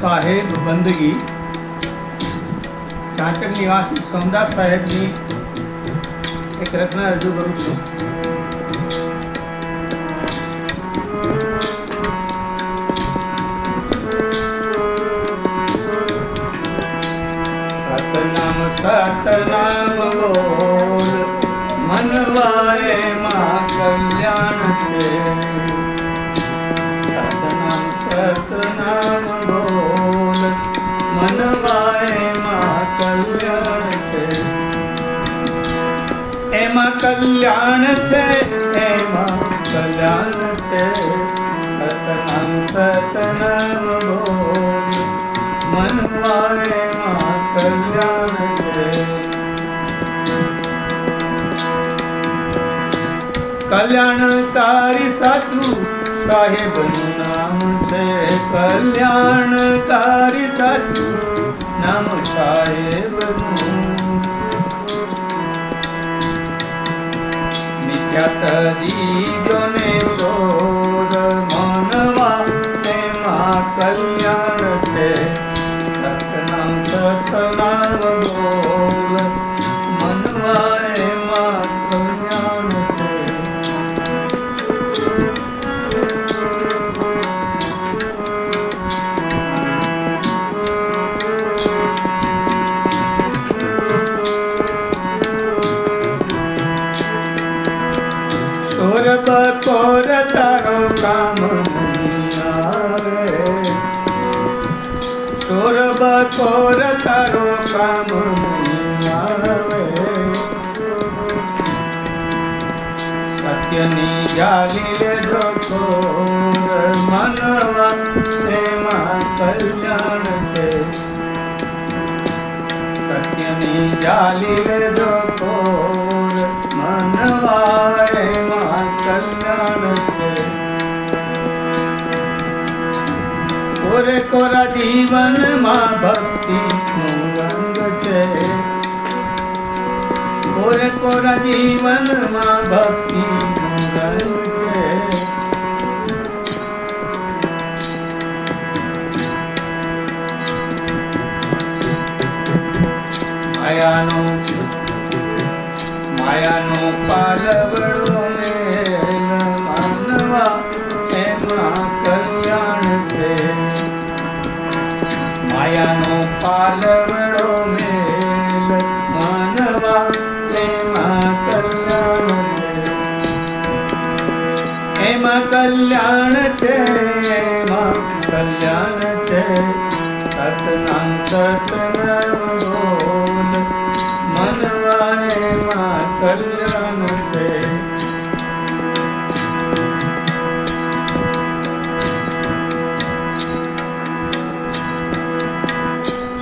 સાહેબ બંદગી ચાંચક નિવાસી સોમદાસ સાહેબની એક રચના રજૂ કરું છું. સતનામ બોલ મનવાએ માં કલ્યાણ છે. સતનામ બોલ મનવાએ માં કલ્યાણ છે. એમાં કલ્યાણ છે, એમાં કલ્યાણ છે. સતનામ બોલ મનવાએ માં કલ્યાણ છે. કલ્યાણકારી સાચું સાહેબનું નામ છે. કલ્યાણકારી સાચું નામ સાહેબનું. મિથ્યા તજીદોને શોધ માનવા એમાં કલ્યાણ છે. સતનામ બોલ મનવા એમાં કલ્યાણ છે. સોરબ કોર તારો કામ આવે. સોરબ કોર તારો કામ આવે. સત્યની જાલી લેજો કોર મનવા એમાં કલ્યાણ છે. સત્યની જાલી લેજો કોર મનવા એમાં કલ્યાણ છે. કોરે કોરા જીવનમાં ભક્તિનું રંગ છે. કોરે કોરા જીવનમાં ભક્તિનું રંગ છે. માયાનો પાલવડો મેલ માનવા એમાં કલ્યાણ છે. માયાનો પાલવડો મેલ માનવા એમાં કલ્યાણ છે. એમાં કલ્યાણ છે, એમાં કલ્યાણ છે. સતનામ બોલ મનવા એમાં કલ્યાણ છે.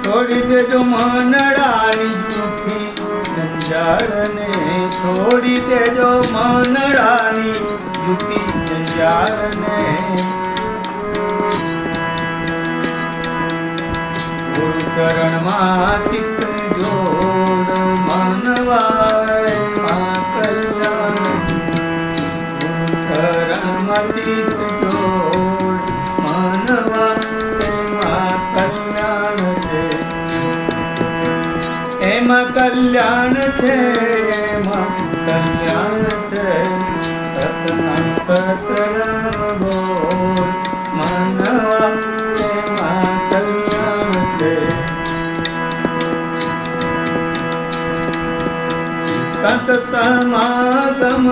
છોડી દેજો મનડાની જૂઠી જંજાળને. છોડી દેજો મનડાની જૂઠી જંજાળને. ગુરુ ચરણમાં ચિત્ત જોડ મનવા એમાં કલ્યાણ છે. ગુરુ ચરણમાં ચિત્ત જોડ મનવા એમાં કલ્યાણ છે. એમાં કલ્યાણ છે, એમાં કલ્યાણ છે. સતનામ બોલ મનવા એમાં કલ્યાણ છે. સંત સમાગમ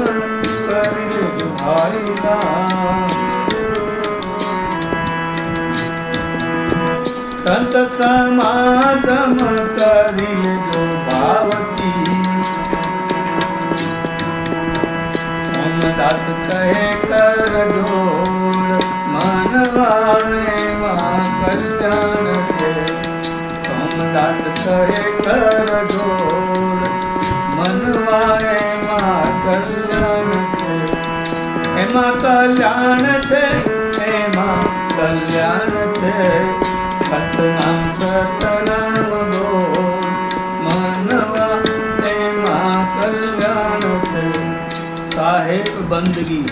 કરી લેજો ભાઈલા. સંત સમાગમ કરી લેજો ભાવથી. સોમદાસ કહે કર જોડ મનવા એમાં કલ્યાણ છે. સોમદાસ કહે કર જોડ મનવા એમાં કલ્યાણ છે. એમાં કલ્યાણ છે, એમાં કલ્યાણ છે. સતનામ બોલ મનવા એમાં કલ્યાણ છે. સાહેબ બંદગી.